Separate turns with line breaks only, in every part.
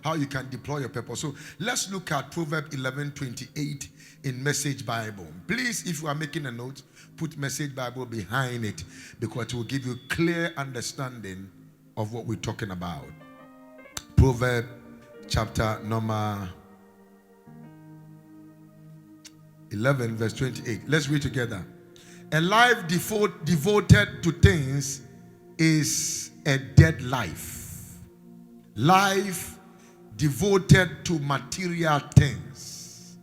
how you can deploy your purpose. So let's look at Proverbs 11:28 in Message Bible. Please, if you are making a note, put Message Bible behind it, because it will give you clear understanding of what we're talking about. Proverbs chapter number 11 verse 28. Let's read together. A life devoted to things is a dead life. Life devoted to material things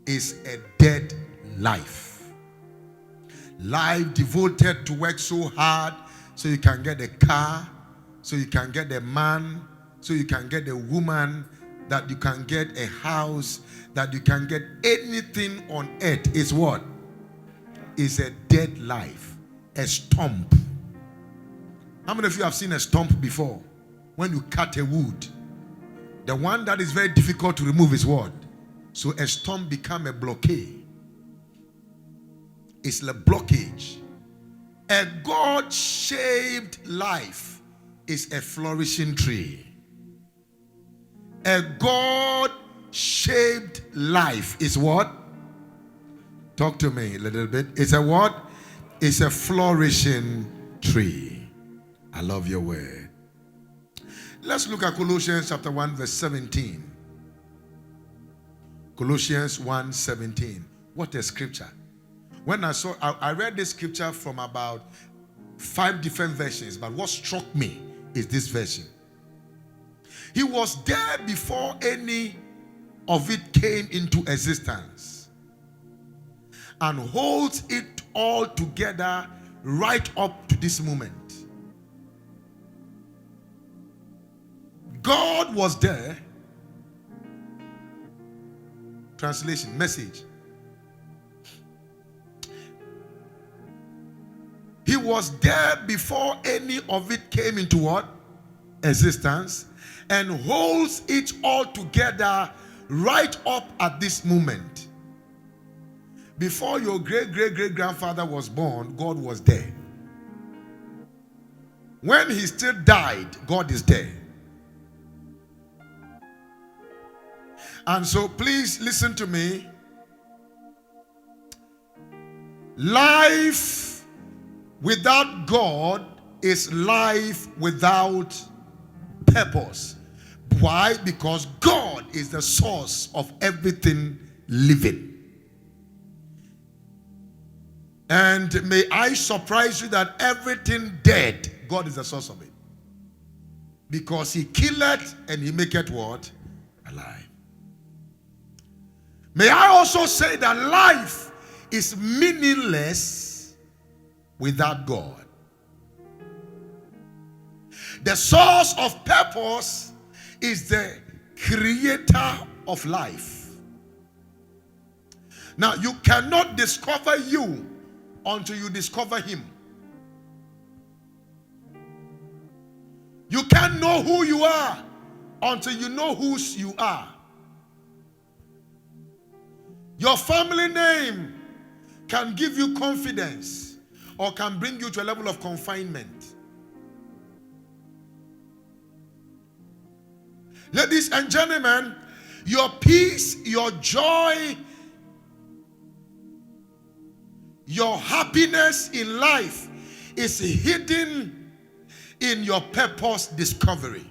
is a dead life. Life devoted to work so hard so you can get a car, so you can get a man, so you can get a woman, that you can get a house, that you can get anything on earth is what? Is a dead life. A stump. How many of you have seen a stump before? When you cut a wood, the one that is very difficult to remove is what? So a stump become a blockade. It's a blockage. A God-shaped life is a flourishing tree. A God-shaped life is what? Talk to me a little bit. It's a what? It's a flourishing tree. I love your word. Let's look at Colossians chapter 1 verse 17. Colossians 1:17. What a scripture. When I read this scripture from about 5 different versions, but what struck me is this version. He was there before any of it came into existence, and holds it all together right up to this moment. God was there. Translation, message. He was there before any of it came into what? Existence, and holds it all together right up at this moment. Before your great-great-great-grandfather was born, God was there. When he still died, God is there. And so please listen to me. Life without God is life without purpose. Why? Because God is the source of everything living. And may I surprise you that everything dead, God is the source of it. Because he killeth and he maketh what? Alive. May I also say that life is meaningless without God. The source of purpose is the creator of life. Now, you cannot discover you until you discover him. You can't know who you are until you know whose you are. Your family name can give you confidence or can bring you to a level of confinement. Ladies and gentlemen, your peace, your joy, your happiness in life is hidden in your purpose discovery.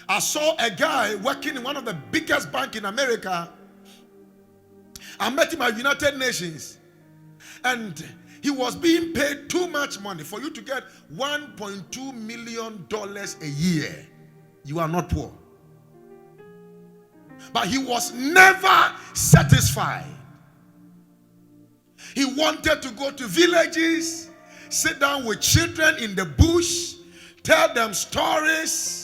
I saw a guy working in one of the biggest banks in America. I met him at United Nations, and he was being paid too much money. For you to get $1.2 million a year, you are not poor. But he was never satisfied. He wanted to go to villages, sit down with children in the bush, tell them stories.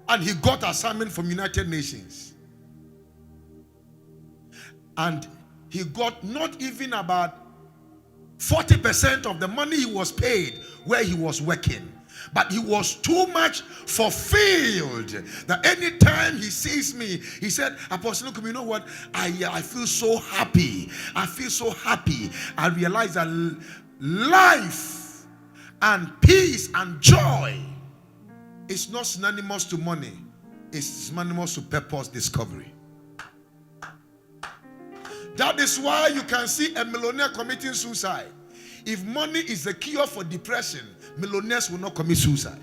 And he got assignment from United Nations. And he got not even about 40% of the money he was paid where he was working. But he was too much fulfilled that anytime he sees me, he said, Apostle Nkum, you know what? I feel so happy. I feel so happy. I realize that life and peace and joy is not synonymous to money. It's synonymous to purpose discovery. That is why you can see a millionaire committing suicide. If money is the cure for depression, millionaires will not commit suicide.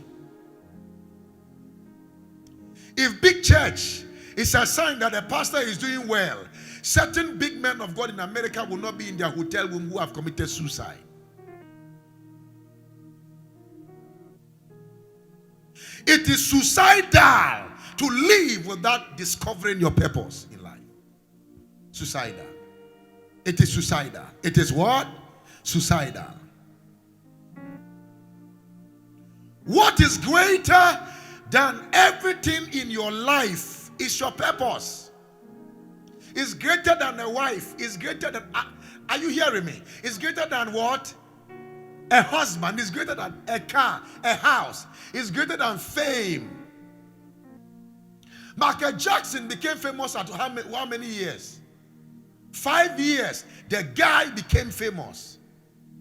If big church is a sign that a pastor is doing well, certain big men of God in America will not be in their hotel room who have committed suicide. It is suicidal to live without discovering your purpose in life. Suicidal. It is suicidal. It is what? Suicidal. What is greater than everything in your life is your purpose. It's greater than a wife. It's greater than, are you hearing me? It's greater than what? A husband. It's greater than a car, a house. It's greater than fame. Michael Jackson became famous at how many years? 5 years. The guy became famous.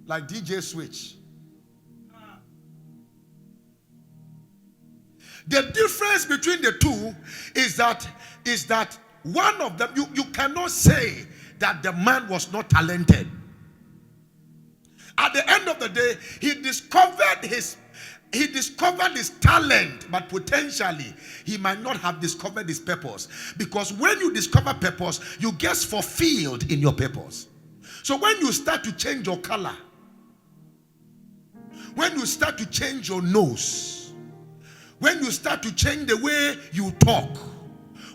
Like DJ Switch. The difference between the two is that one of them, you cannot say that the man was not talented. At the end of the day, he discovered his talent, but potentially he might not have discovered his purpose. Because when you discover purpose, you get fulfilled in your purpose. So when you start to change your color, when you start to change your nose, when you start to change the way you talk,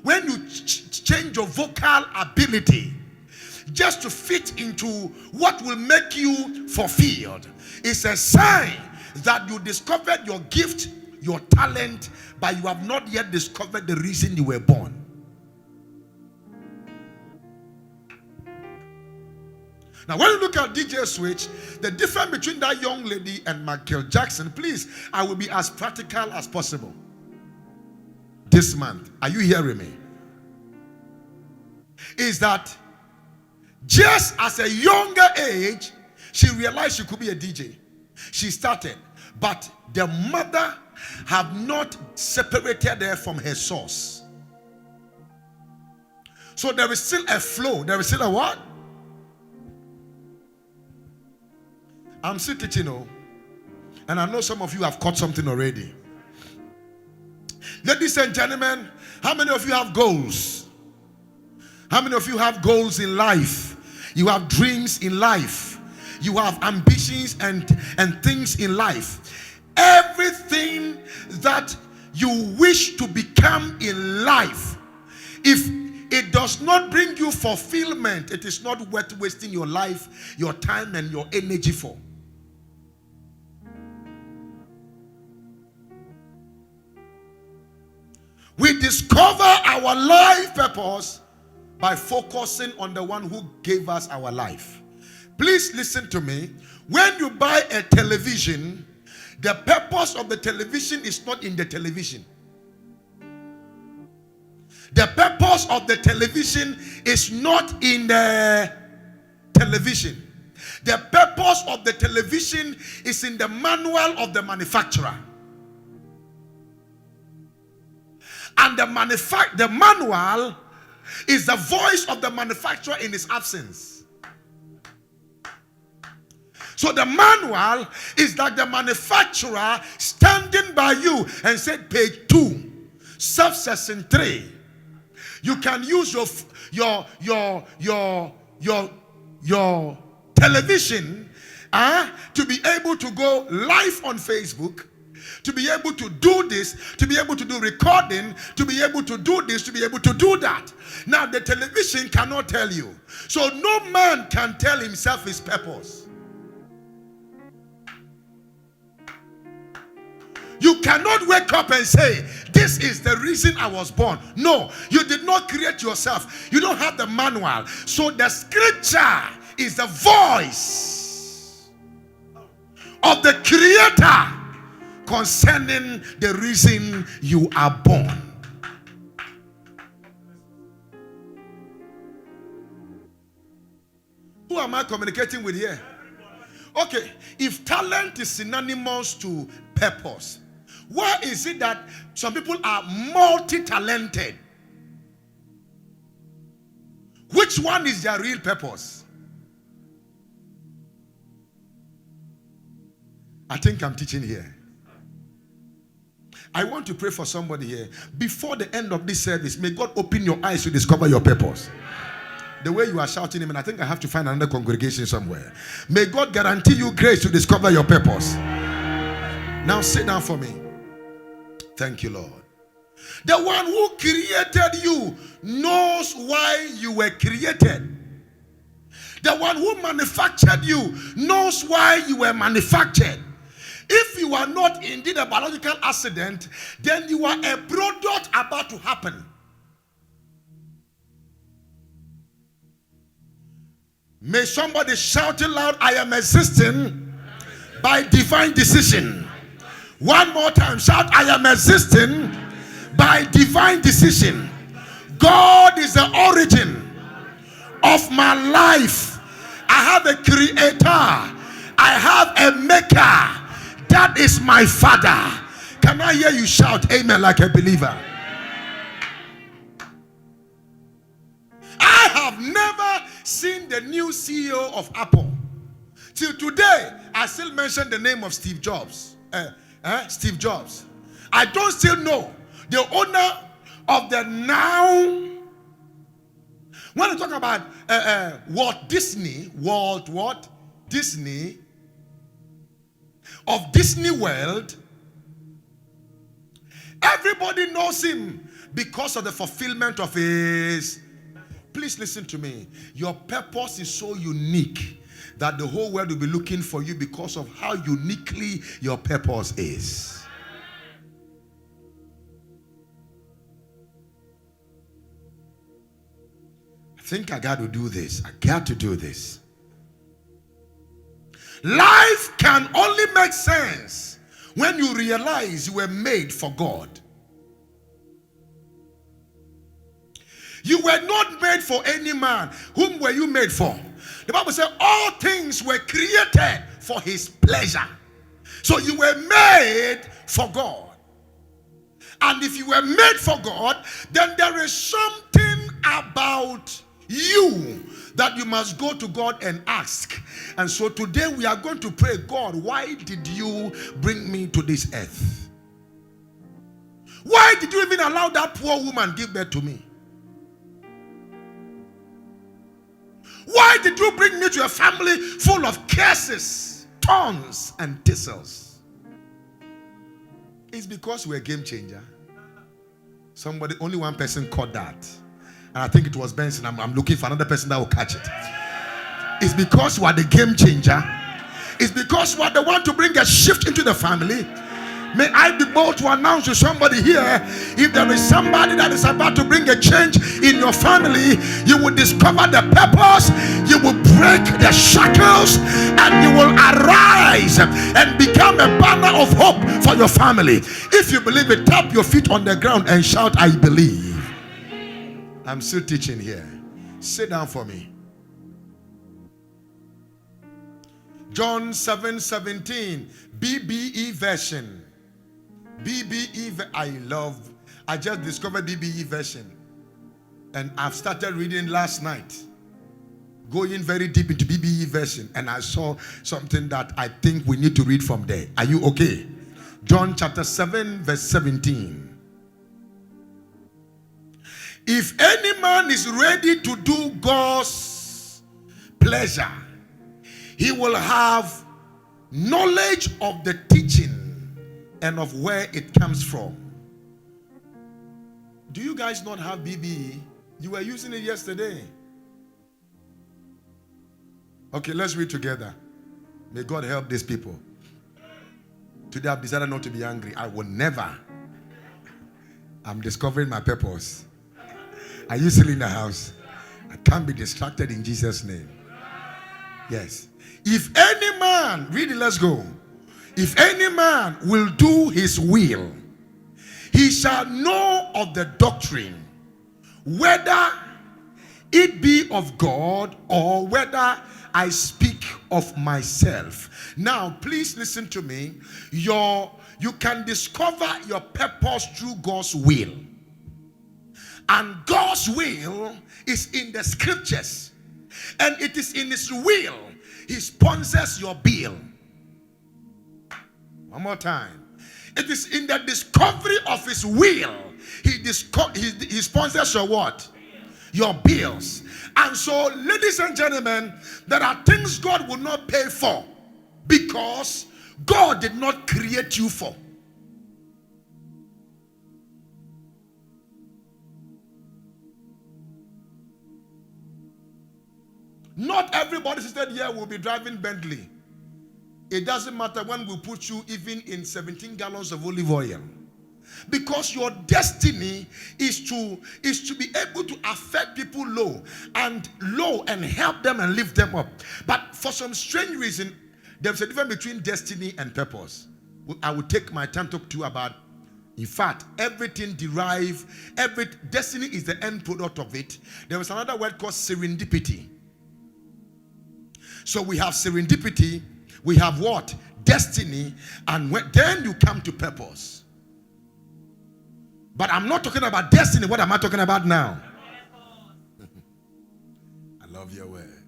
when you change your vocal ability, just to fit into what will make you fulfilled, it's a sign that you discovered your gift, your talent, but you have not yet discovered the reason you were born. Now, when you look at DJ Switch, the difference between that young lady and Michael Jackson, please, I will be as practical as possible. This month, are you hearing me? Is that just as a younger age, she realized she could be a DJ. She started, but the mother have not separated her from her source. So there is still a flow. There is still a what? I'm still teaching, and I know some of you have caught something already. Ladies and gentlemen, how many of you have goals? How many of you have goals in life? You have dreams in life. You have ambitions and things in life. Everything that you wish to become in life, if it does not bring you fulfillment, it is not worth wasting your life, your time, and your energy for. We discover our life purpose by focusing on the one who gave us our life. Please listen to me. When you buy a television, the purpose of the television is not in the television. The purpose of the television is not in the television. The purpose of the television is in the manual of the manufacturer. And the manual is the voice of the manufacturer in his absence. So the manual is like the manufacturer standing by you and said, page 2, subsection 3. You can use your television to be able to go live on Facebook, to be able to do this, to be able to do recording, to be able to do this, to be able to do that. Now the television cannot tell you. So no man can tell himself his purpose. You cannot wake up and say, this is the reason I was born. No, you did not create yourself. You don't have the manual. So the scripture is the voice of the Creator concerning the reason you are born. Who am I communicating with here? Okay, if talent is synonymous to purpose, why is it that some people are multi-talented? Which one is their real purpose? I think I'm teaching here. I want to pray for somebody here. Before the end of this service, may God open your eyes to discover your purpose. The way you are shouting him, and I think I have to find another congregation somewhere. May God guarantee you grace to discover your purpose. Now sit down for me. Thank you, Lord. The one who created you knows why you were created. The one who manufactured you knows why you were manufactured. If you are not indeed a biological accident, then you are a product about to happen. May somebody shout it loud, I am existing by divine decision. One more time, shout, I am existing by divine decision. God is the origin of my life. I have a creator. I have a maker. That is my Father. Can I hear you shout amen like a believer? I have never seen the new CEO of Apple. Till today, I still mention the name of Steve Jobs. Steve Jobs. I don't still know the owner of the now. When you talk about Walt Disney of Disney World, everybody knows him because of the fulfillment of his. Please listen to me. Your purpose is so unique that the whole world will be looking for you because of how uniquely your purpose is. I think I got to do this. I got to do this. Life can only make sense when you realize you were made for God. You were not made for any man. Whom were you made for? The Bible says all things were created for his pleasure. So you were made for God. And if you were made for God, then there is something about you that you must go to God and ask. And so today we are going to pray, God, why did you bring me to this earth? Why did you even allow that poor woman give birth to me? Why did you bring me to a family full of curses, thorns, and thistles? It's because we're a game changer. Somebody, only one person caught that. And I think it was Benson. I'm looking for another person that will catch it. It's because we are the game changer. It's because we are the one to bring a shift into the family. May I be bold to announce to somebody here, if there is somebody that is about to bring a change in your family, you will discover the purpose, you will break the shackles, and you will arise and become a banner of hope for your family. If you believe it, tap your feet on the ground and shout, I believe. I'm still teaching here. Sit down for me. John 7:17, BBE version. I just discovered BBE version. And I've started reading last night. Going very deep into BBE version. And I saw something that I think we need to read from there. Are you okay? John chapter 7 verse 17. If any man is ready to do God's pleasure, he will have knowledge of the teaching and of where it comes from. Do you guys not have BBE? You were using it yesterday. Okay, let's read together. May God help these people. Today I've decided not to be angry. I will never. I'm discovering my purpose. Are you still in the house? I can't be distracted in Jesus' name. Yes. If any man, read it, let's go. If any man will do his will, he shall know of the doctrine, whether it be of God or whether I speak of myself. Now, please listen to me. You can discover your purpose through God's will. And God's will is in the scriptures. And it is in his will he sponsors your bill. One more time. It is in the discovery of his will he sponsors your what? Your bills. And so, ladies and gentlemen, there are things God will not pay for because God did not create you for. Not everybody seated here will be driving Bentley. It doesn't matter when we put you even in 17 gallons of olive oil. Because your destiny is to be able to affect people low and help them and lift them up. But for some strange reason, there's a difference between destiny and purpose. I will take my time to talk to you about. In fact, everything destiny is the end product of it. There was another word called serendipity. So we have serendipity, we have what? Destiny, and then you come to purpose. But I'm not talking about destiny. What am I talking about now? I love your word.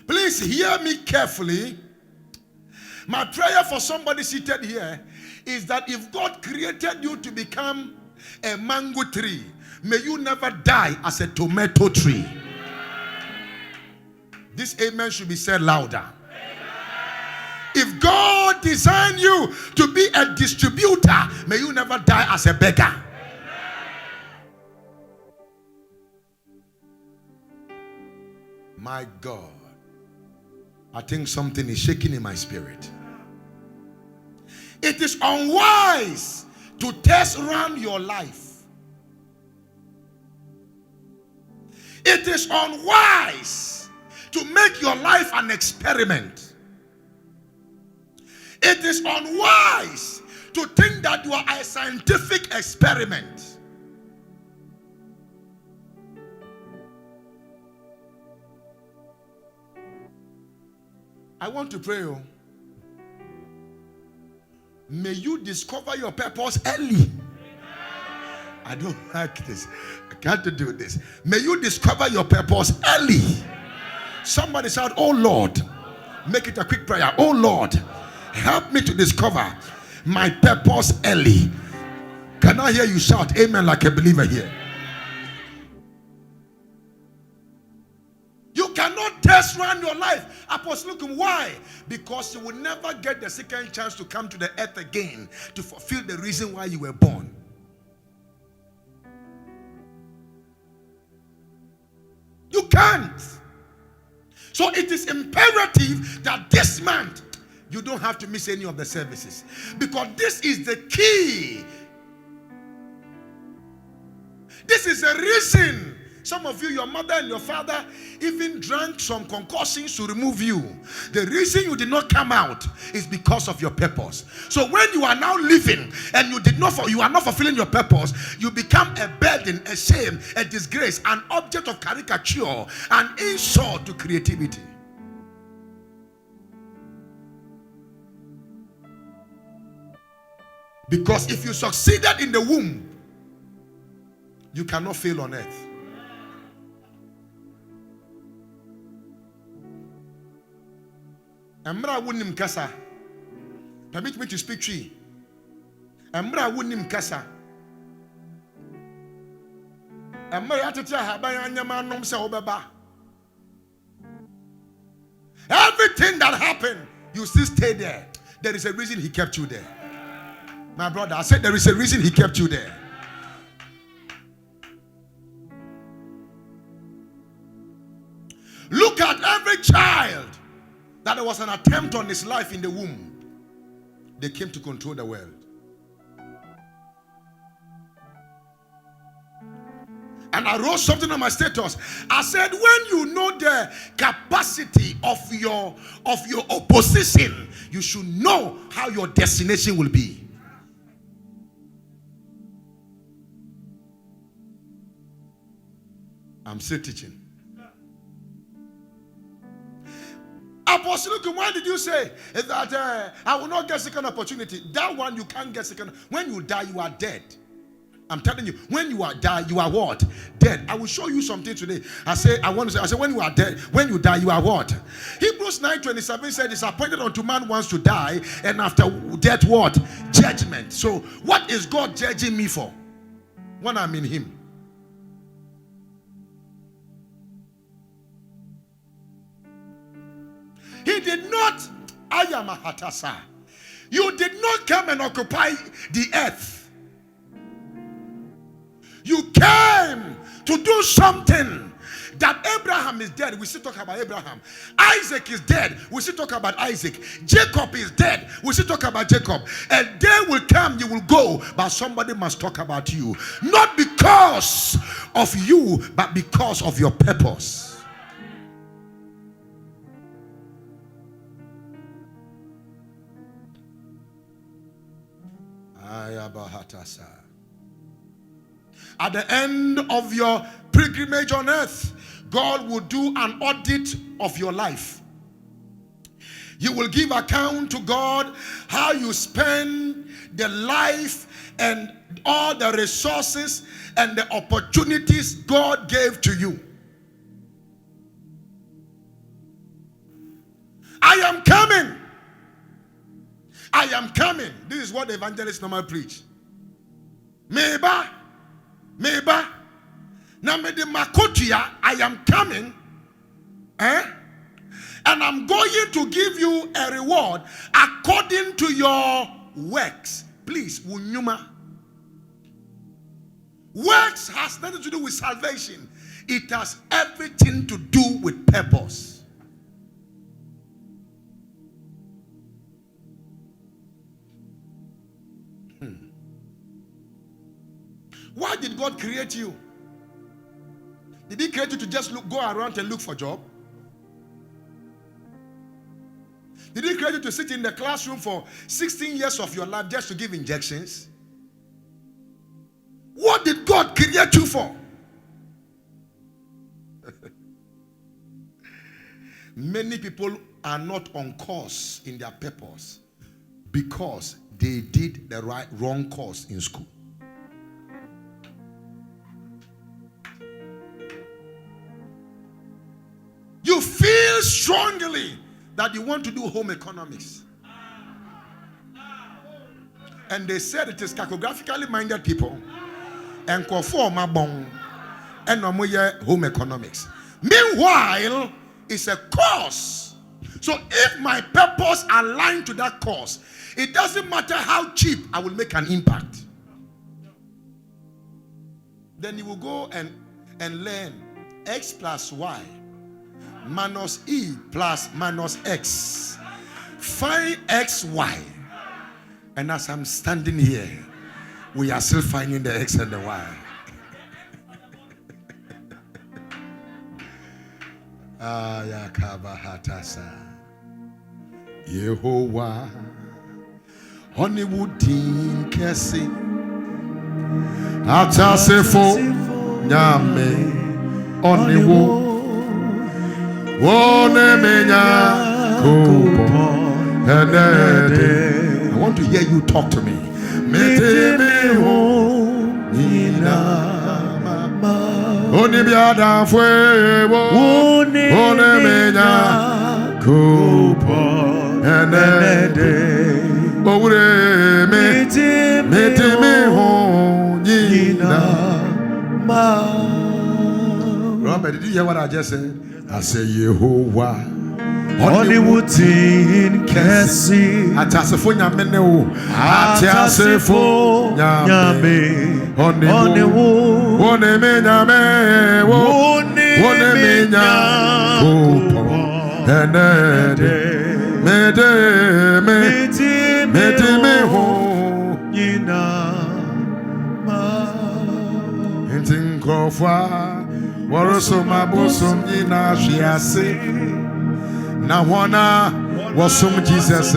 Please hear me carefully. My prayer for somebody seated here is that if God created you to become a mango tree, may you never die as a tomato tree. This amen should be said louder. If God designed you to be a distributor, may you never die as a beggar. My God, I think something is shaking in my spirit. It is unwise to test run your life. It is unwise to make your life an experiment. It is unwise to think that you are a scientific experiment. I want to pray. May you discover your purpose early. I don't like this. I can't do this. May you discover your purpose early. Somebody shout, oh Lord. Make it a quick prayer. Oh Lord, help me to discover my purpose early. Can I hear you shout amen like a believer here? You cannot test run your life. Apostle Nkum, why? Because you will never get the second chance to come to the earth again to fulfill the reason why you were born. You can't. So it is imperative that this month you don't have to miss any of the services, because this is the key. This is the reason some of you, your mother and your father, even drank some concoctions to remove you. The reason you did not come out is because of your purpose. So when you are now living and you are not fulfilling your purpose, you become a burden, a shame, a disgrace, an object of caricature, an insult to creativity. Because if you succeeded in the womb, you cannot fail on earth. Emra wunim kasa. Permit me to speak tree. Emra wunim kasa. Emra yatete haban anyama nom se obeba. Everything that happened, you still stay there. There is a reason he kept you there. My brother, I said there is a reason he kept you there. Look at every child that there was an attempt on his life in the womb. They came to control the world. And I wrote something on my status. I said, when you know the capacity of your opposition, you should know how your destination will be. I'm still teaching. Apostle, why did you say that I will not get second opportunity? That one you can't get second. When you die, you are dead. I'm telling you, when you are die, you are what? Dead. I will show you something today. I say when you are dead, when you die, you are what? Hebrews 9:27 said it's appointed unto man once to die, and after death, what? Judgment. So what is God judging me for when I'm in him? He did not, I am a hatasa. You did not come and occupy the earth. You came to do something. That Abraham is dead, we still talk about Abraham. Isaac is dead, we still talk about Isaac. Jacob is dead, we still talk about Jacob. A day will come, you will go, but somebody must talk about you. Not because of you, but because of your purpose. At the end of your pilgrimage on earth, God will do an audit of your life. You will give account to God how you spend the life and all the resources and the opportunities God gave to you. I am coming. I am coming. This is what the evangelists normally preach. Meba. Na me de makotia, I am coming. And I'm going to give you a reward according to your works. Please, wunyuma. Works has nothing to do with salvation. It has everything to do with purpose. Why did God create you? Did he create you to just go around and look for a job? Did he create you to sit in the classroom for 16 years of your life just to give injections? What did God create you for? Many people are not on course in their purpose because they did the wrong course in school. You feel strongly that you want to do home economics. And they said it is categographically minded people and conform abong and home economics. Meanwhile, it's a course. So if my purpose aligns to that course, it doesn't matter how cheap, I will make an impact. Then you will go and learn X plus Y minus E plus minus X. Find XY. And as I'm standing here, we are still finding the X and the Y. Yehovah Honeywoodin Kesi Atasefo Nyame Oniwo Wone Menya Kupo Henede. I want to hear you talk to me. Meteme ho Nina Mama Onibiada Fuewo Wone Menya Kupo Henede. Owure Meteme ho Nina Mama. Robert, did you hear what I just said? I say Yehovah Honeywoodin Kesi Atasefo Nyame ne wo Atasefo Nyame Honeywood Wone me Nyame wo Wone me Nyame Enede Mede me ho Yina Intin Kofa Waroso mabosom nyina hwiase na wana wasom Jesus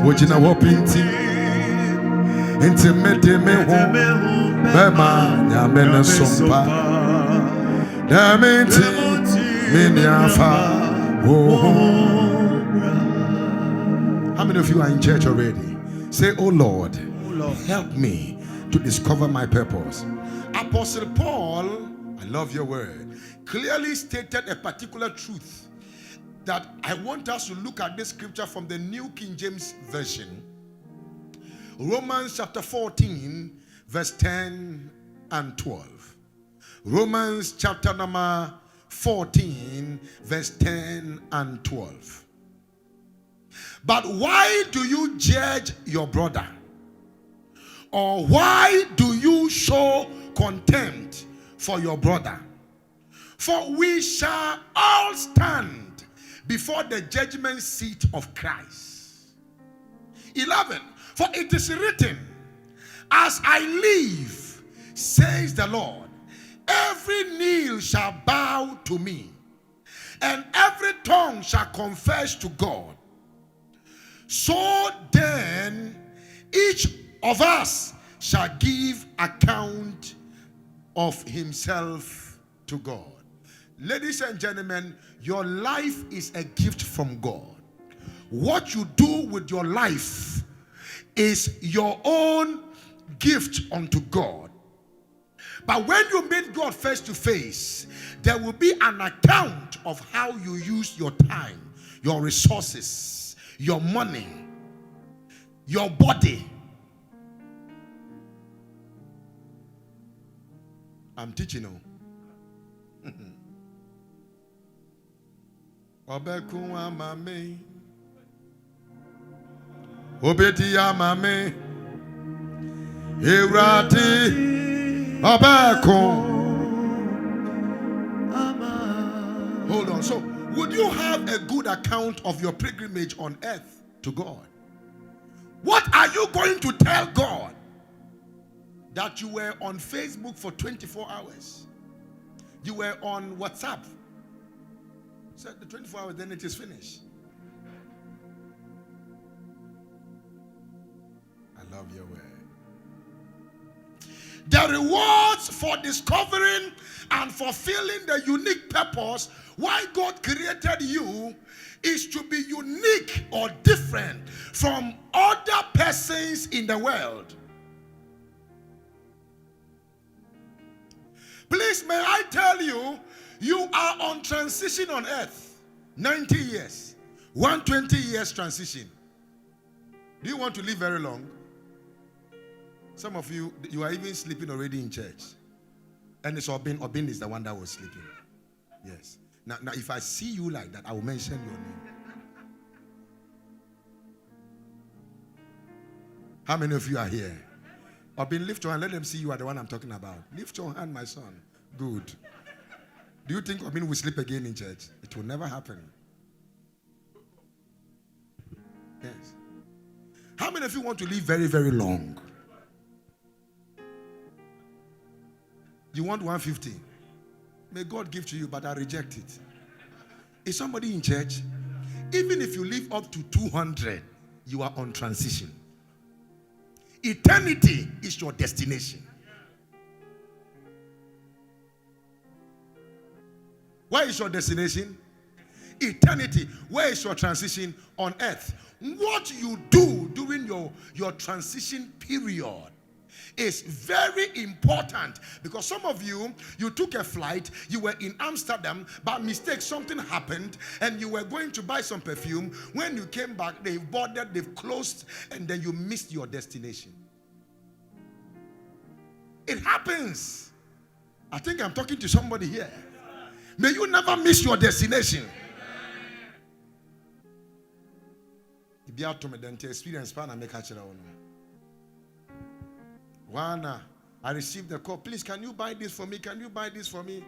wojina hopinti enti mede me ho bema nyame ne sompa damenti meniafa many of you are in church already? Say, oh Lord,
Lord,
help me to discover my purpose. Apostle Paul, I love your word, clearly stated a particular truth that I want us to look at this scripture from the New King James Version. Romans chapter 14, verse 10 and 12. Romans chapter number 14, verse 10 and 12. But why do you judge your brother? Or why do you show contempt for your brother? For we shall all stand before the judgment seat of Christ. 11. For it is written, as I live, says the Lord, every knee shall bow to me, and every tongue shall confess to God. So then, each of us shall give account of himself to God. Ladies and gentlemen, your life is a gift from God. What you do with your life is your own gift unto God. But when you meet God face to face, there will be an account of how you use your time, your resources, your money, your body. I'm teaching you. Obekuwa mame, obedia mame, Eurati, Obeku. Hold on. So, would you have a good account of your pilgrimage on earth to God? What are you going to tell God? That you were on Facebook for 24 hours. You were on WhatsApp. So the 24 hours, then it is finished. I love your word. The rewards for discovering and fulfilling the unique purpose why God created you is to be unique or different from other persons in the world. Please, may I tell you, you are on transition on earth. 90 years. 120 years transition. Do you want to live very long? Some of you, you are even sleeping already in church. And it's Obin. Obin is the one that was sleeping. Yes. Now, if I see you like that, I will mention your name. How many of you are here? Obin, lift your hand. Let them see you are the one I'm talking about. Lift your hand, my son. Good. Do you think Obin will sleep again in church? It will never happen. Yes. How many of you want to live very, very long? You want 150? May God give to you, but I reject it. Is somebody in church? Even if you live up to 200, you are on transition. Eternity is your destination. Where is your destination? Eternity. Where is your transition? On earth. What you do during your transition period is very important, because some of you took a flight, you were in Amsterdam, by mistake something happened, and you were going to buy some perfume. When you came back, they've boarded, they've closed, and then you missed your destination. It happens. I think I'm talking to somebody here. May you never miss your destination. If you have to experience, I received the call. Please, can you buy this for me? Can you buy this for me?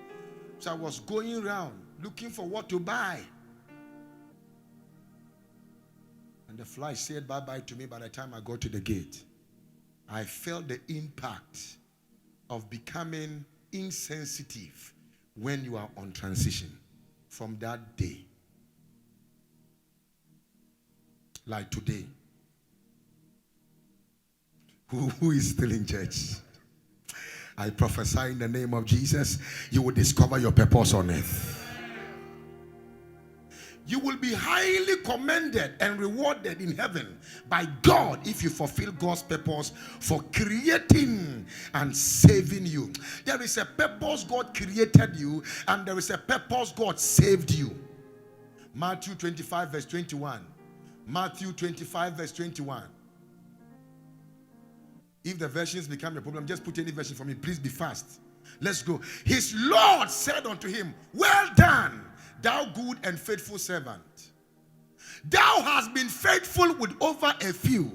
So I was going around looking for what to buy. And the fly said bye-bye to me. By the time I got to the gate, I felt the impact of becoming insensitive when you are on transition. From that day, like today, who is still in church? I prophesy in the name of Jesus, you will discover your purpose on earth. You will be highly commended and rewarded in heaven by God if you fulfill God's purpose for creating and saving you. There is a purpose God created you, and there is a purpose God saved you. Matthew 25 verse 21. Matthew 25 verse 21. If the versions become a problem, just put any version for me. Please be fast. Let's go. His Lord said unto him, well done, thou good and faithful servant. Thou hast been faithful with over a few.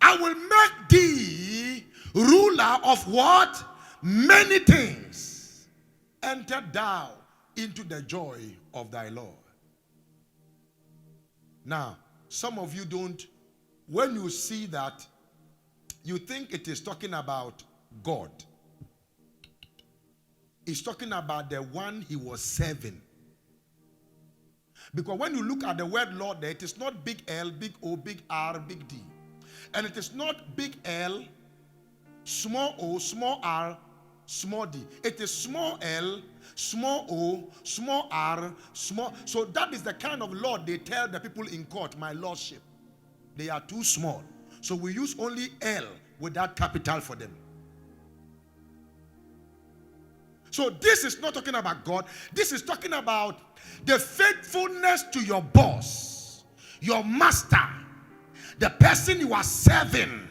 I will make thee ruler of what? Many things. Enter thou into the joy of thy Lord. Now, some of you don't, when you see that, you think it is talking about God. It's talking about the one he was serving. Because when you look at the word Lord there, it is not big L, big O, big R, big D. And it is not big L, small O, small R, small d. It is small L, small O, small R, small. So that is the kind of Lord they tell the people in court, my lordship. They are too small. So we use only L without capital for them. So this is not talking about God. This is talking about the faithfulness to your boss, your master, the person you are serving.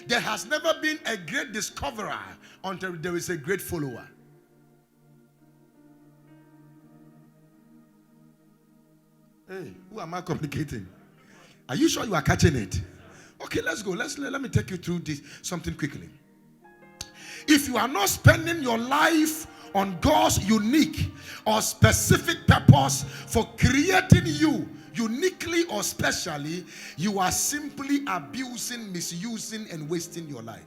There has never been a great discoverer until there is a great follower. Hey, who am I complicating? Are you sure you are catching it? Okay, let's go. Let me take you through this something quickly. If you are not spending your life on God's unique or specific purpose for creating you uniquely or specially, you are simply abusing, misusing, and wasting your life.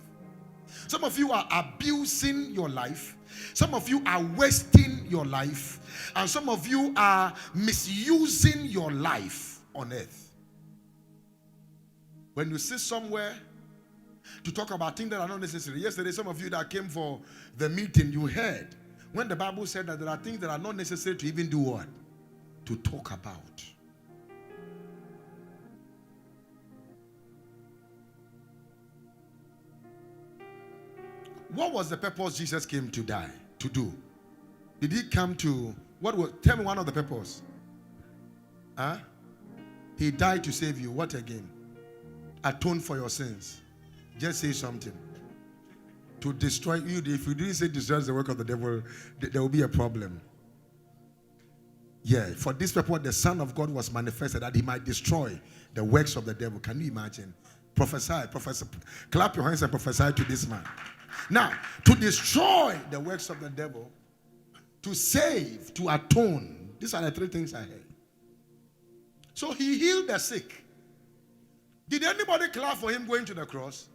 Some of you are abusing your life. Some of you are wasting your life. And some of you are misusing your life on earth. When you sit somewhere to talk about things that are not necessary. Yesterday, some of you that came for the meeting, you heard when the Bible said that there are things that are not necessary to even do what? To talk about. What was the purpose Jesus came to die, to do? Did he come to, tell me one of the purpose. Huh? He died to save you. What again? Atone for your sins. Just say something. To destroy you. If you didn't say destroys the work of the devil, there will be a problem. Yeah, for this purpose, the Son of God was manifested that he might destroy the works of the devil. Can you imagine? Prophesy. Clap your hands and prophesy to this man. Now, to destroy the works of the devil, to save, to atone. These are the three things I heard. So he healed the sick. Did anybody clap for him going to the cross?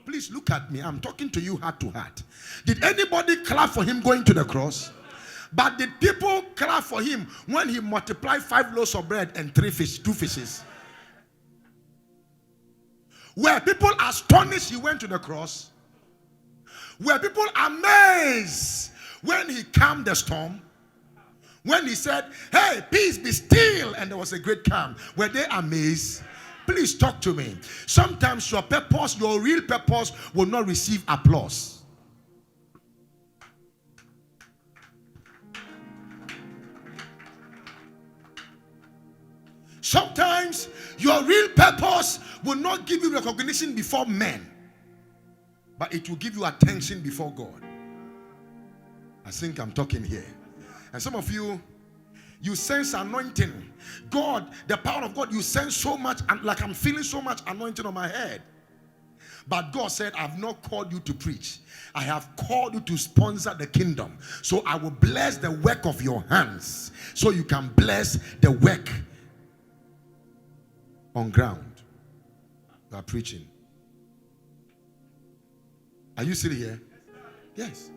Please look at me. I'm talking to you heart to heart. Did anybody clap for him going to the cross? But did people clap for him when he multiplied 5 loaves of bread and 2 fishes? Were people astonished he went to the cross? Were people amazed when he calmed the storm? When he said, hey, peace be still, and there was a great calm. Were they amazed? Please talk to me. Sometimes your purpose, your real purpose, will not receive applause. Sometimes your real purpose will not give you recognition before men, but it will give you attention before God. I think I'm talking here. And some of you, you sense anointing. God, the power of God, you sense so much, and like I'm feeling so much anointing on my head. But God said, I've not called you to preach. I have called you to sponsor the kingdom. So I will bless the work of your hands, so you can bless the work on ground. You are preaching. Are you still here? Yes.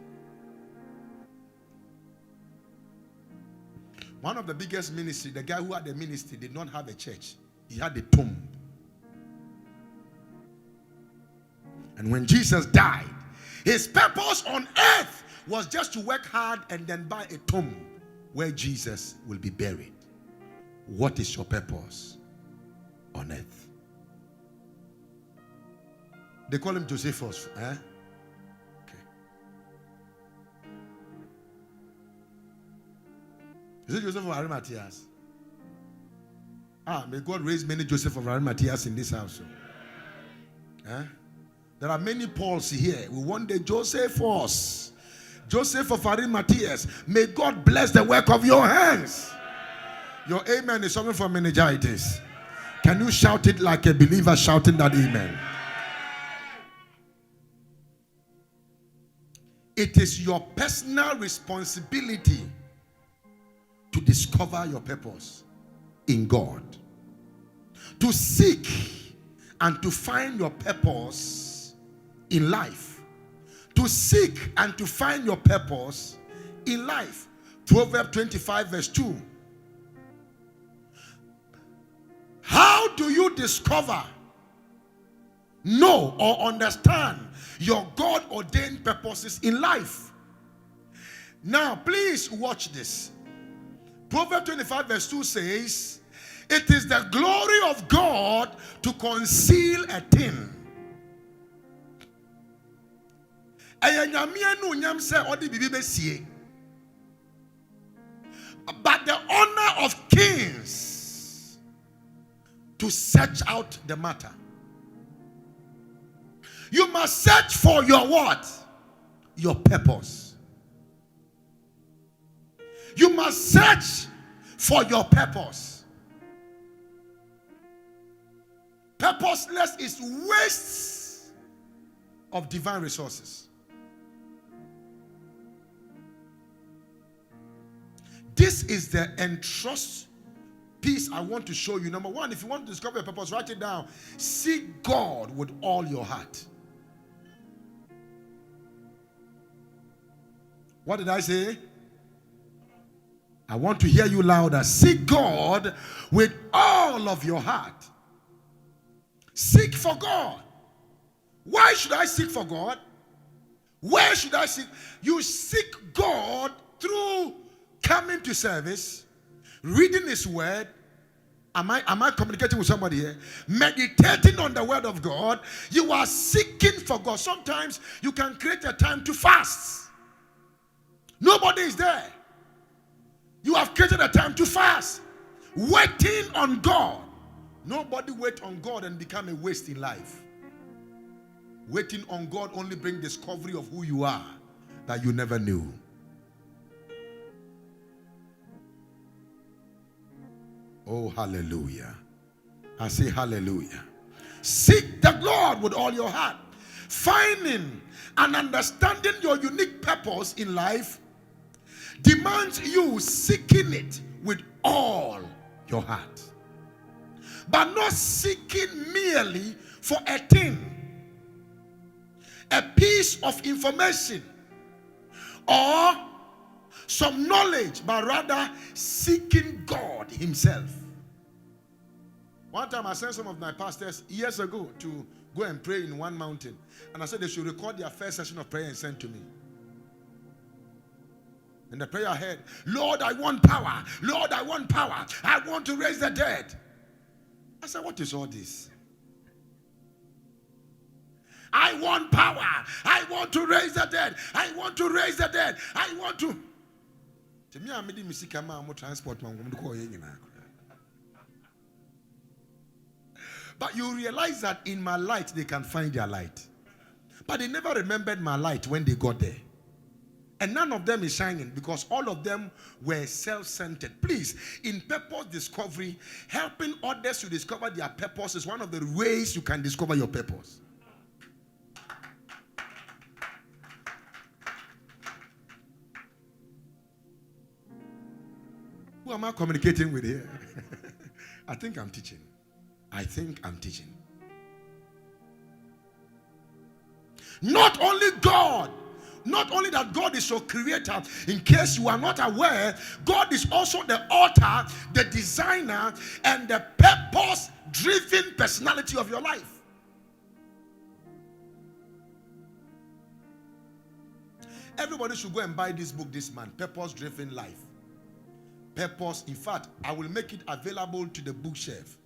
One of the biggest ministry, the guy who had the ministry, did not have a church. He had a tomb. And when Jesus died, his purpose on earth was just to work hard and then buy a tomb where Jesus will be buried. What is your purpose on earth? They call him Josephus. Okay. Is it Joseph of Arimathea? May God raise many Joseph of Arimathea in this house. There are many Pauls here. We want the Josephus. Joseph of Arimathea. May God bless the work of your hands. Your amen is something from meningitis. Can you shout it like a believer shouting that amen? It is your personal responsibility to discover your purpose in God. To seek and to find your purpose in life. To seek and to find your purpose in life. Proverbs 25 verse 2. How do you discover, know, or understand your God-ordained purposes in life? Now, please watch this. Proverbs 25 verse 2 says, it is the glory of God to conceal a thing. But the honor of kings to search out the matter. You must search for your what? Your purpose. You must search for your purpose. Purposeless is waste of divine resources. This is the entrust piece I want to show you. Number one, if you want to discover your purpose, write it down. Seek God with all your heart. What did I say? I want to hear you louder. Seek God with all of your heart. Seek for God. Why should I seek for God? Where should I seek? You seek God through coming to service, reading His word. Am I communicating with somebody here? Meditating on the word of God. You are seeking for God. Sometimes you can create a time to fast. Nobody is there. You have created a time to fast. Waiting on God. Nobody wait on God and become a waste in life. Waiting on God only brings discovery of who you are that you never knew. Oh, hallelujah. I say hallelujah. Seek the Lord with all your heart. Finding and understanding your unique purpose in life demands you seeking it with all your heart. But not seeking merely for a thing, a piece of information, or some knowledge, but rather seeking God Himself. One time I sent some of my pastors years ago to go and pray in one mountain. And I said they should record their first session of prayer and send to me. And the prayer I heard, Lord, I want power. Lord, I want power. I want to raise the dead. I said, what is all this? I want power. I want to raise the dead. I want to raise the dead. I want to. To me, I'm a transport man. But you realize that in my light, they can find their light. But they never remembered my light when they got there. And none of them is shining because all of them were self-centered. Please, in purpose discovery, helping others to discover their purpose is one of the ways you can discover your purpose. Who am I communicating with here? I think I'm teaching. Not only God, not only that God is your creator, in case you are not aware, God is also the author, the designer, and the purpose-driven personality of your life. Everybody should go and buy this book this month, Purpose-Driven Life. purpose. In fact, I will make it available to the bookshelf.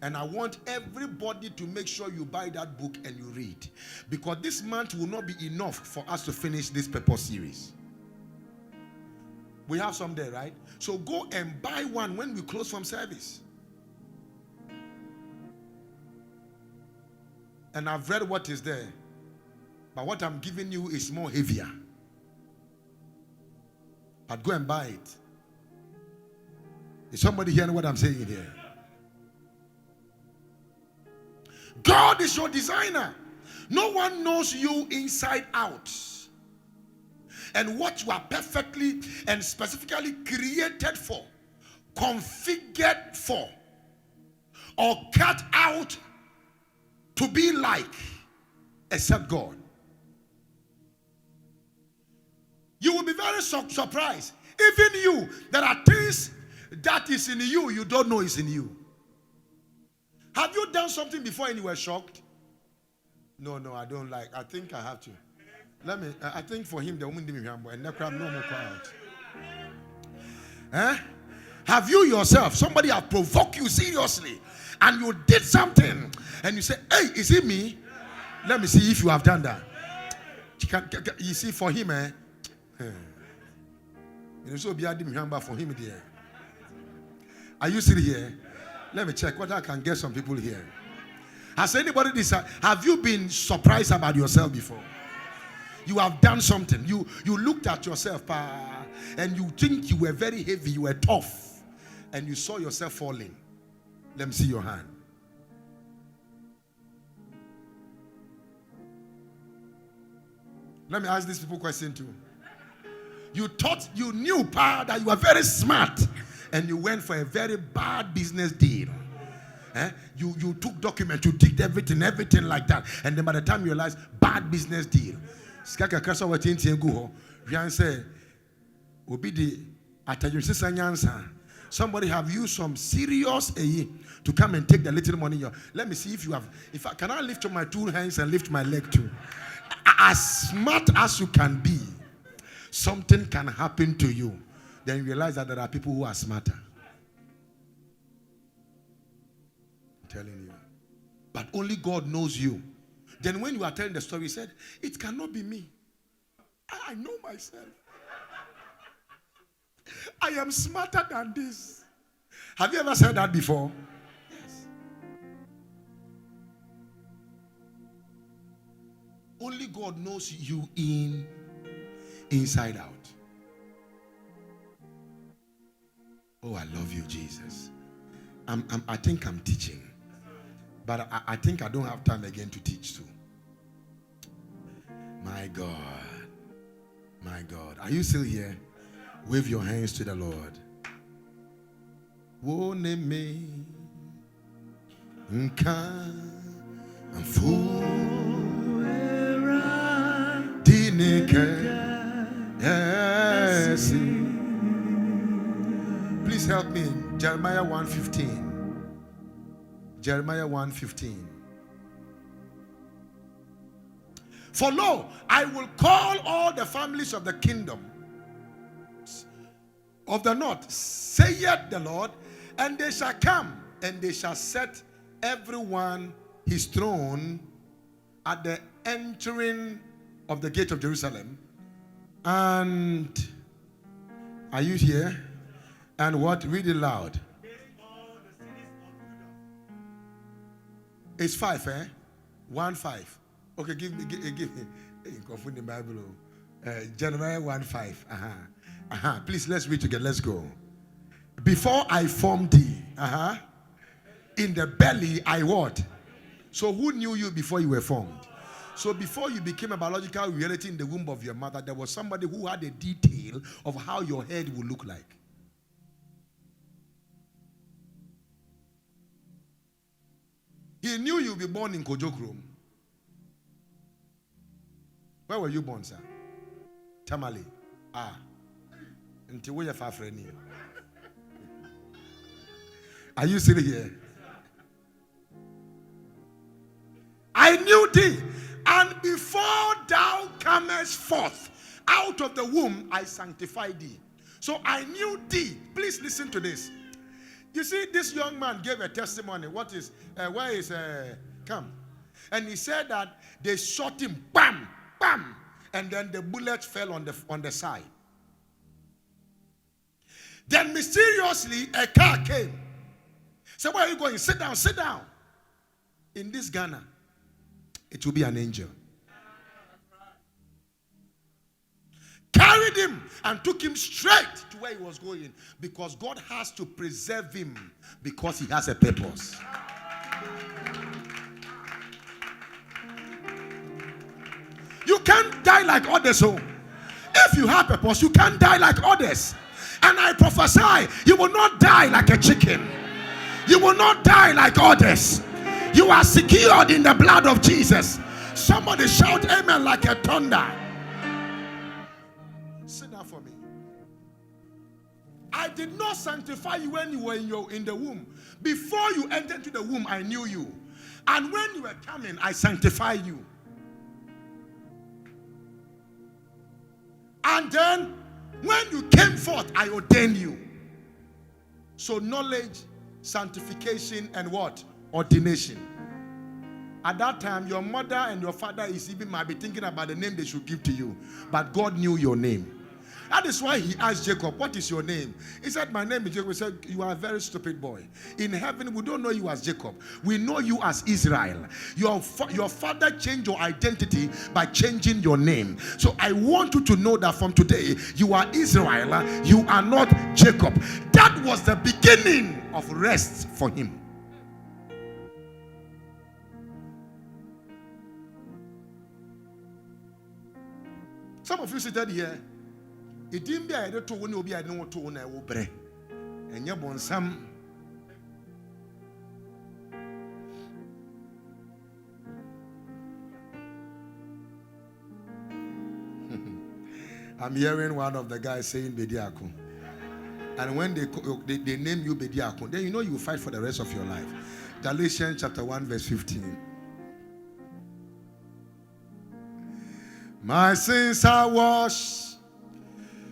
And I want everybody to make sure you buy that book and you read. Because this month will not be enough for us to finish this purpose series. We have some there, right? So go and buy one when we close from service. And I've read what is there. But what I'm giving you is more heavier. But go and buy it. Is somebody hearing what I'm saying here? God is your designer. No one knows you inside out. And what you are perfectly and specifically created for, configured for, or cut out to be like, except God. You will be very surprised. Even you, there are things that is in you, you don't know is in you. Have you done something before and you were shocked? No, I don't like. I think I have to. I think for him, the woman didn't remember. And no more crowd. Have you yourself, somebody have provoked you seriously, and you did something, and you say, hey, is it me? Let me see if you have done that. You see, for him, you so be remember for him there. Are you still here? Let me check whether I can get some people here. Has anybody decided? Have you been surprised about yourself before? You have done something. You looked at yourself and you think you were very heavy, you were tough, and you saw yourself falling. Let me see your hand. Let me ask these people a question too. You thought you knew that you were very smart, and you went for a very bad business deal. You took documents, you did everything like that, and then by the time you realize, bad business deal. Somebody have used some serious to come and take the little money. Let me see if you have. Can I lift up my two hands and lift my leg too? As smart as you can be, something can happen to you. Then you realize that there are people who are smarter. I'm telling you. But only God knows you. Then when you are telling the story, he said, it cannot be me. I know myself. I am smarter than this. Have you ever said that before? Yes. Only God knows you inside out. Oh, I love you, Jesus. I think I'm teaching. But I think I don't have time again to teach too. My God. My God. Are you still here? Wave your hands to the Lord. Woneme nka amfuera dineke yes. Please help me. Jeremiah 1:15. Jeremiah 1:15. For lo, I will call all the families of the kingdom of the north, saith the Lord, and they shall come, and they shall set everyone his throne at the entering of the gate of Jerusalem. And are you here? And what? Read it loud. It's 5, 1:5. Okay, give me. You confund the Bible. Jeremiah 1:5. Please, let's read together. Let's go. Before I formed thee, in the belly I what? So who knew you before you were formed? So before you became a biological reality in the womb of your mother, there was somebody who had a detail of how your head would look like. He knew you'd be born in Kojokrom. Where were you born, sir? Tamale. Until we are far from you. Are you still here? I knew thee, and before thou comest forth out of the womb, I sanctify thee. So I knew thee. Please listen to this. You see, this young man gave a testimony. Where is, come. And he said that they shot him, bam, bam, and then the bullet fell on the side. Then mysteriously, a car came. So where are you going? Sit down, sit down. In this Ghana, it will be an angel. Carried him and took him straight to where he was going, because God has to preserve him because he has a purpose. You can't die like others. So if you have purpose, you can't die like others. And I prophesy, you will not die like a chicken. You will not die like others. You are secured in the blood of Jesus. Somebody shout amen like a thunder. Sit down for me. I did not sanctify you when you were in the womb. Before you entered into the womb, I knew you. And when you were coming, I sanctified you. And then, when you came forth, I ordained you. So knowledge, sanctification, and what? Ordination. At that time, your mother and your father might be thinking about the name they should give to you. But God knew your name. That is why he asked Jacob, what is your name? He said, my name is Jacob. He said, you are a very stupid boy. In heaven, we don't know you as Jacob. We know you as Israel. Your father changed your identity by changing your name. So I want you to know that from today, you are Israel. You are not Jacob. That was the beginning of rest for him. Some of you seated here, it didn't be a to win, be I don't want to win a wobre. And you're born some. I'm hearing one of the guys saying Bediako. And when they name you Bediako, then you know you will fight for the rest of your life. Galatians chapter 1 verse 15. My sins are washed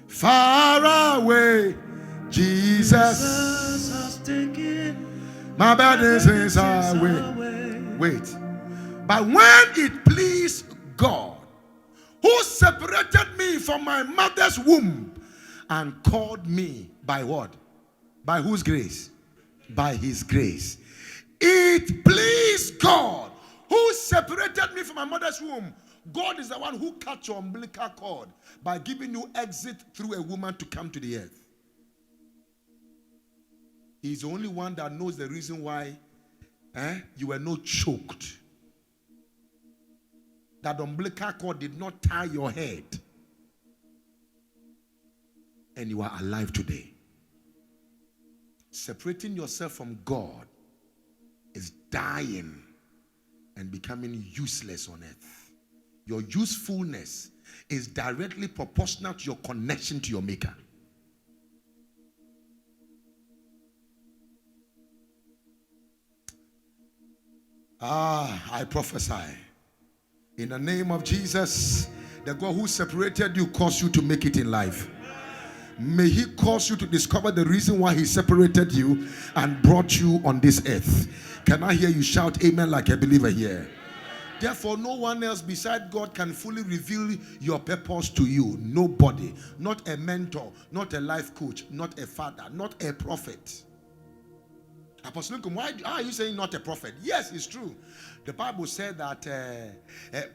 far away. Jesus has taken my burdens away. Wait. But when it pleased God, who separated me from my mother's womb and called me by what? By whose grace? By his grace. It pleased God, who separated me from my mother's womb. God is the one who cut your umbilical cord by giving you exit through a woman to come to the earth. He's the only one that knows the reason why you were not choked. That umbilical cord did not tie your head. And you are alive today. Separating yourself from God is dying and becoming useless on earth. Your usefulness is directly proportional to your connection to your Maker. I prophesy in the name of Jesus, the God who separated you caused you to make it in life. May he cause you to discover the reason why he separated you and brought you on this earth. Can I hear you shout amen like a believer here? Therefore, no one else beside God can fully reveal your purpose to you. Nobody. Not a mentor, not a life coach, not a father, not a prophet. Apostle Nkum, why are you saying not a prophet? Yes, it's true. The Bible said that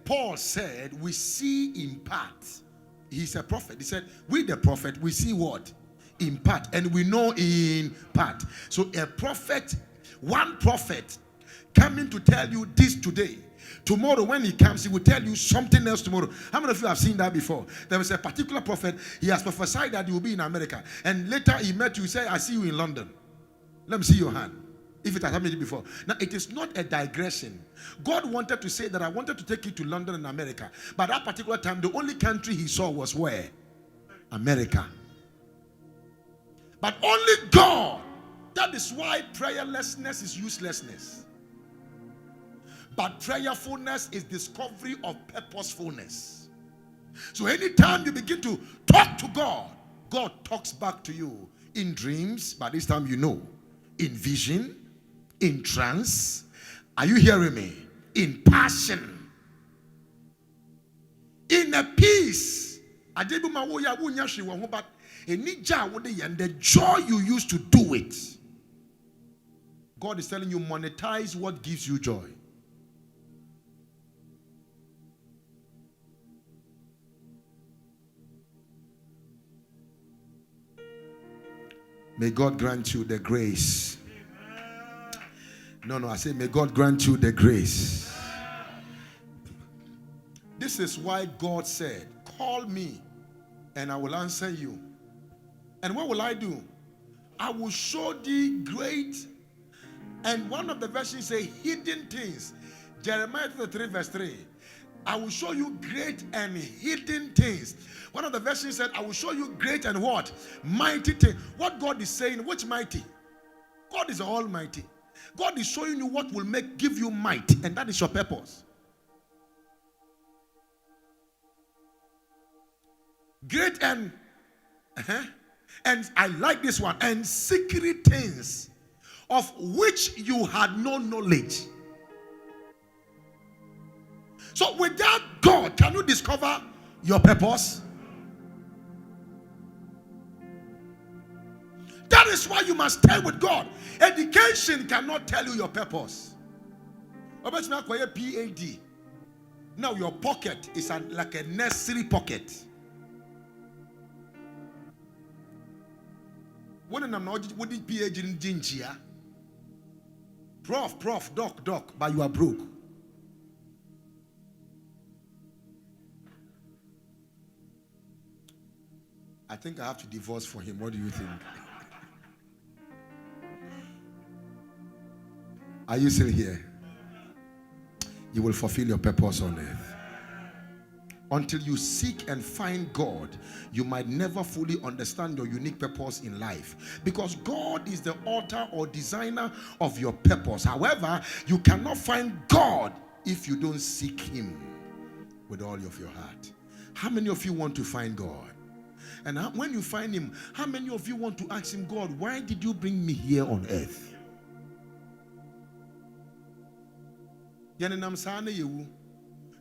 Paul said, we see in part. He's a prophet. He said, we the prophet, we see what? In part. And we know in part. So a prophet, one prophet, coming to tell you this today. Tomorrow when he comes, he will tell you something else tomorrow. How many of you have seen that before? There was a particular prophet, he has prophesied that he will be in America. And later he met you, he said, I see you in London. Let me see your hand. If it has happened before. Now, it is not a digression. God wanted to say that I wanted to take you to London and America. But at that particular time, the only country he saw was where? America. But only God. That is why prayerlessness is uselessness. But prayerfulness is discovery of purposefulness. So anytime you begin to talk to God, God talks back to you in dreams, by this time you know, in vision, in trance. Are you hearing me? In passion, in a peace. But the joy you used to do it. God is telling you, monetize what gives you joy. May God grant you the grace. No, I say, may God grant you the grace. This is why God said, call me and I will answer you. And what will I do? I will show thee great. And one of the versions say hidden things. Jeremiah 33 verse 3. I will show you great and hidden things. One of the versions said, I will show you great and what? Mighty things. What God is saying, which mighty? God is almighty. God is showing you what will give you might, and that is your purpose. Great and I like this one, and secret things of which you had no knowledge. So without God, can you discover your purpose? That is why you must stay with God. Education cannot tell you your purpose. PhD. Now your pocket is like a nursery pocket. When I'm not with the PhD in Jinjia, prof, doc, but you are broke. I think I have to divorce for him. What do you think? Are you still here? You will fulfill your purpose on earth. Until you seek and find God, you might never fully understand your unique purpose in life. Because God is the author or designer of your purpose. However, you cannot find God if you don't seek Him with all of your heart. How many of you want to find God? And when you find Him, how many of you want to ask Him, God, why did you bring me here on earth?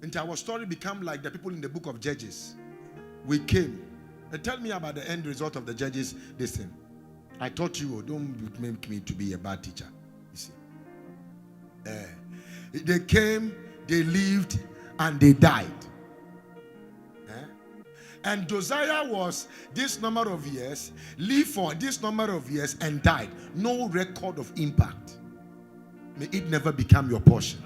And our story become like the people in the book of Judges. We came. And tell me about the end result of the Judges. Listen, I taught you, don't make me to be a bad teacher. You see, they came, they lived, and they died. And Josiah was this number of years, lived for this number of years, and died. No record of impact. May it never become your portion.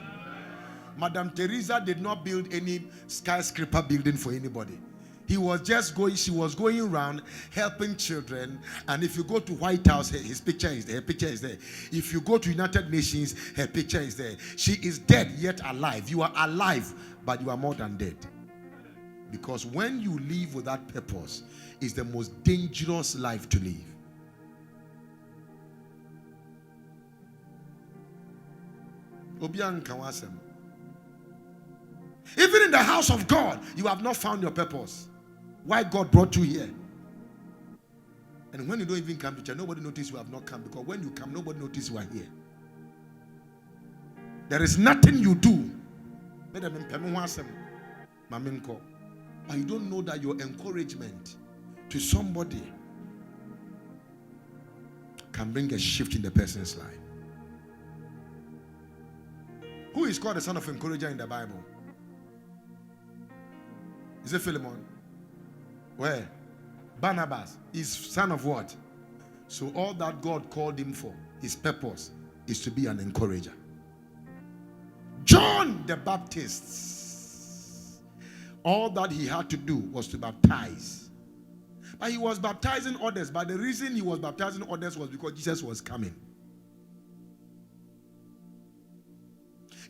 Madam Teresa did not build any skyscraper building for anybody. She was going around helping children. And if you go to White House, his picture is there. Her picture is there. If you go to United Nations, her picture is there. She is dead yet alive. You are alive, but you are more than dead. Because when you live with that purpose, it's the most dangerous life to live. Even in the house of God, you have not found your purpose. Why God brought you here. And when you don't even come to church, nobody notices you have not come. Because when you come, nobody notices you are here. There is nothing you do. But you don't know that your encouragement to somebody can bring a shift in the person's life. Who is called the son of encourager in the Bible? Is it Philemon? Where? Barnabas is son of what? So all that God called him for, his purpose, is to be an encourager. John the Baptist, all that he had to do was to baptize. But he was baptizing others. But the reason he was baptizing others was because Jesus was coming.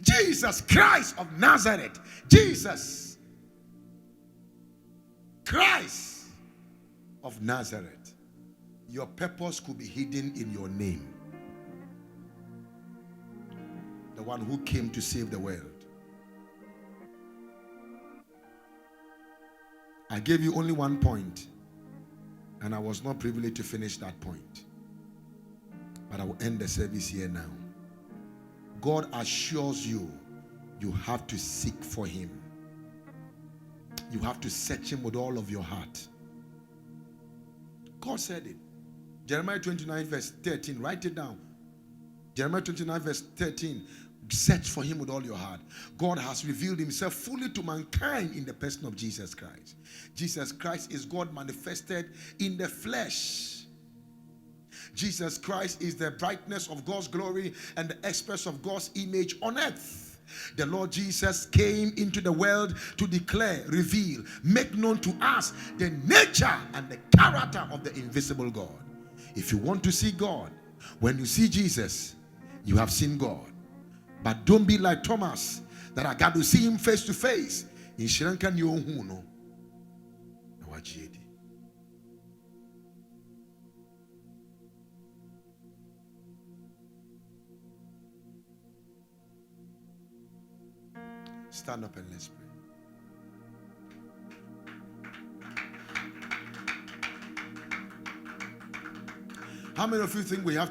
Jesus Christ of Nazareth. Jesus Christ of Nazareth. Your purpose could be hidden in your name. The one who came to save the world. I gave you only one point. And I was not privileged to finish that point. But I will end the service here now. God assures you, you have to seek for him. You have to search him with all of your heart. God said it. Jeremiah 29 verse 13. Write it down. Jeremiah 29 verse 13. Search for him with all your heart. God has revealed himself fully to mankind in the person of Jesus Christ. Jesus Christ is God manifested in the flesh. Jesus Christ is the brightness of God's glory and the express of God's image on earth. The Lord Jesus came into the world to declare, reveal, make known to us the nature and the character of the invisible God. If you want to see God, when you see Jesus, you have seen God. But don't be like Thomas, that I got to see him face to face. In Shranka Nyohuno. Stand up and let's pray. How many of you think we have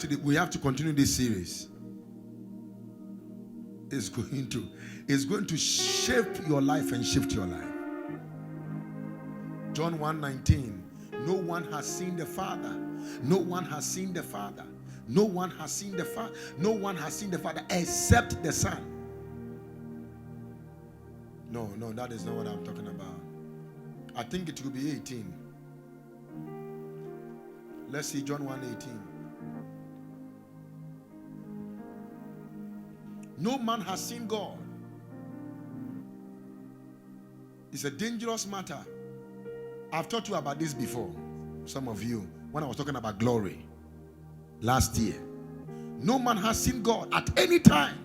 to continue this series? It's going to shape your life and shift your life. John 1:19. No one has seen the Father. No one has seen the Father. No one has seen the Father. No one has seen the Father except the Son. No, that is not what I'm talking about. I think it will be 18. Let's see John 1:18. No man has seen God. It's a dangerous matter. I've taught you about this before. Some of you, when I was talking about glory last year. No man has seen God at any time.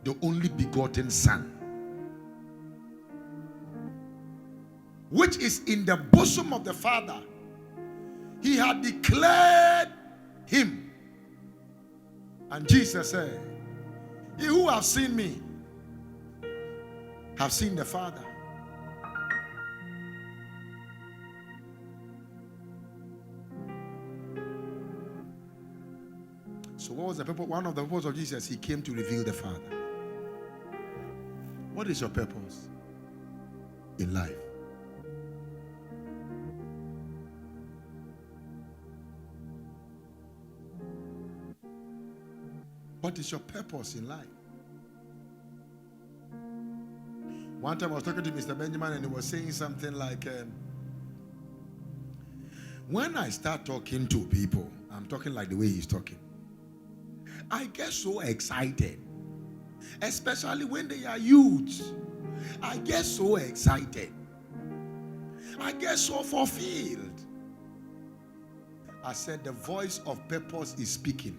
The only begotten Son, which is in the bosom of the Father. He had declared him. And Jesus said, he who has seen me have seen the Father. So what was the purpose? One of the purposes of Jesus, he came to reveal the Father. What is your purpose in life? What is your purpose in life? One time I was talking to Mr. Benjamin and he was saying something like, when I start talking to people, I'm talking like the way he's talking, I get so excited, especially when they are youth. I get so excited. I get so fulfilled. I said, the voice of purpose is speaking.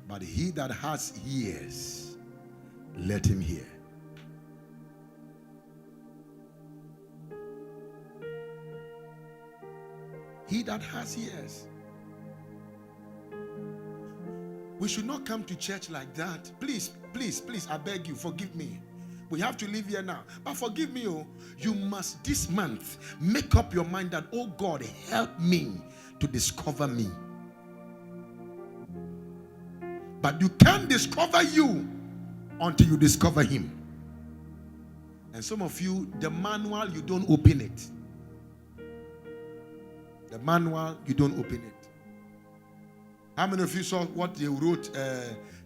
But he that has ears, let him hear. He that has ears. We should not come to church like that. Please, I beg you, forgive me. We have to leave here now. But forgive me, you must this month make up your mind that, oh God, help me to discover me. But you can't discover you until you discover him. And some of you, the manual, you don't open it. The manual, you don't open it. How many of you saw what they wrote?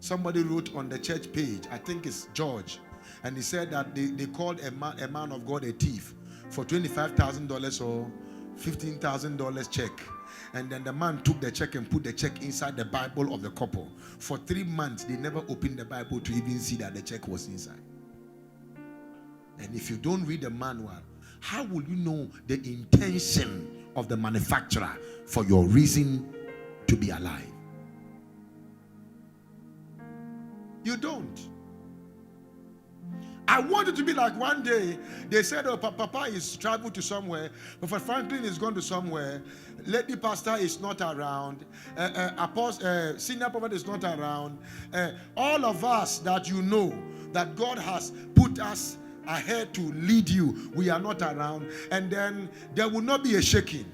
Somebody wrote on the church page, I think it's George, and he said that they called a man of God a thief for $25,000 or $15,000 check. And then the man took the check and put the check inside the Bible of the couple. For 3 months, they never opened the Bible to even see that the check was inside. And if you don't read the manual, how will you know the intention of the manufacturer for your reason to be alive? You don't. I want it to be like one day they said, oh, Papa is traveled to somewhere, Prophet Franklin is gone to somewhere, Lady Pastor is not around, Senior Prophet is not around, all of us that you know that God has put us ahead to lead you, we are not around, and then there will not be a shaking.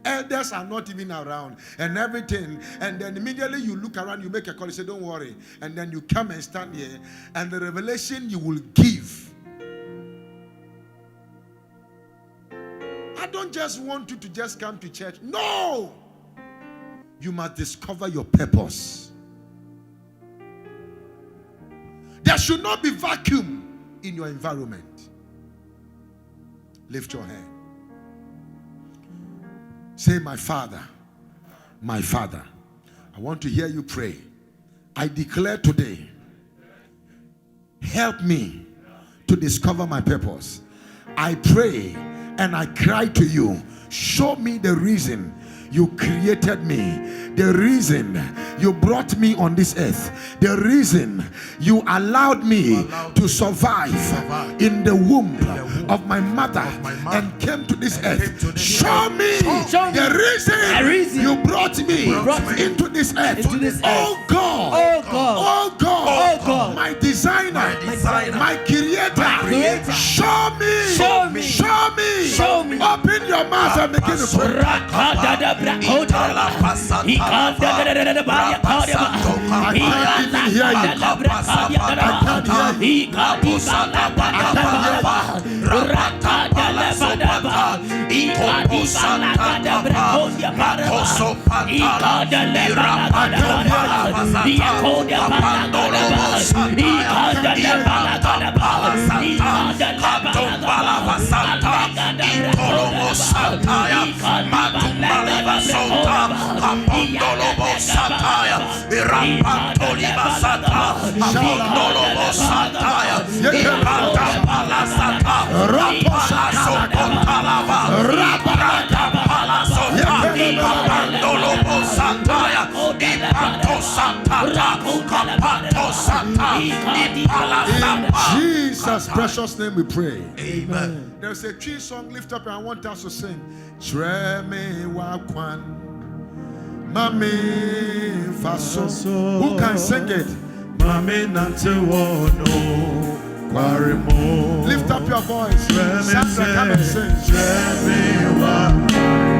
Elders are not even around and everything. And then immediately you look around, you make a call, you say, don't worry. And then you come and stand here, and the revelation you will give. I don't just want you to just come to church. No! You must discover your purpose. There should not be vacuum in your environment. Lift your hand. Say, my Father, my Father. I want to hear you pray. I declare today, help me to discover my purpose. I pray and I cry to you, show me the reason you created me, the reason you brought me on this earth, the reason you allowed me to survive in the womb of my mother and came to this earth. Show me the reason you brought me into this earth. Oh God, oh God, my designer, my creator, show me. Open your mouth and begin to pray. I can't even hear In Jesus' precious name we pray. Amen. There's a tree song, lift up, and I want us to sing. Treme wakwan Mami faso. Who can sing it? Mami nante wono kwarimo. Lift up your voice. Sandra, come and sing. Treme wakwan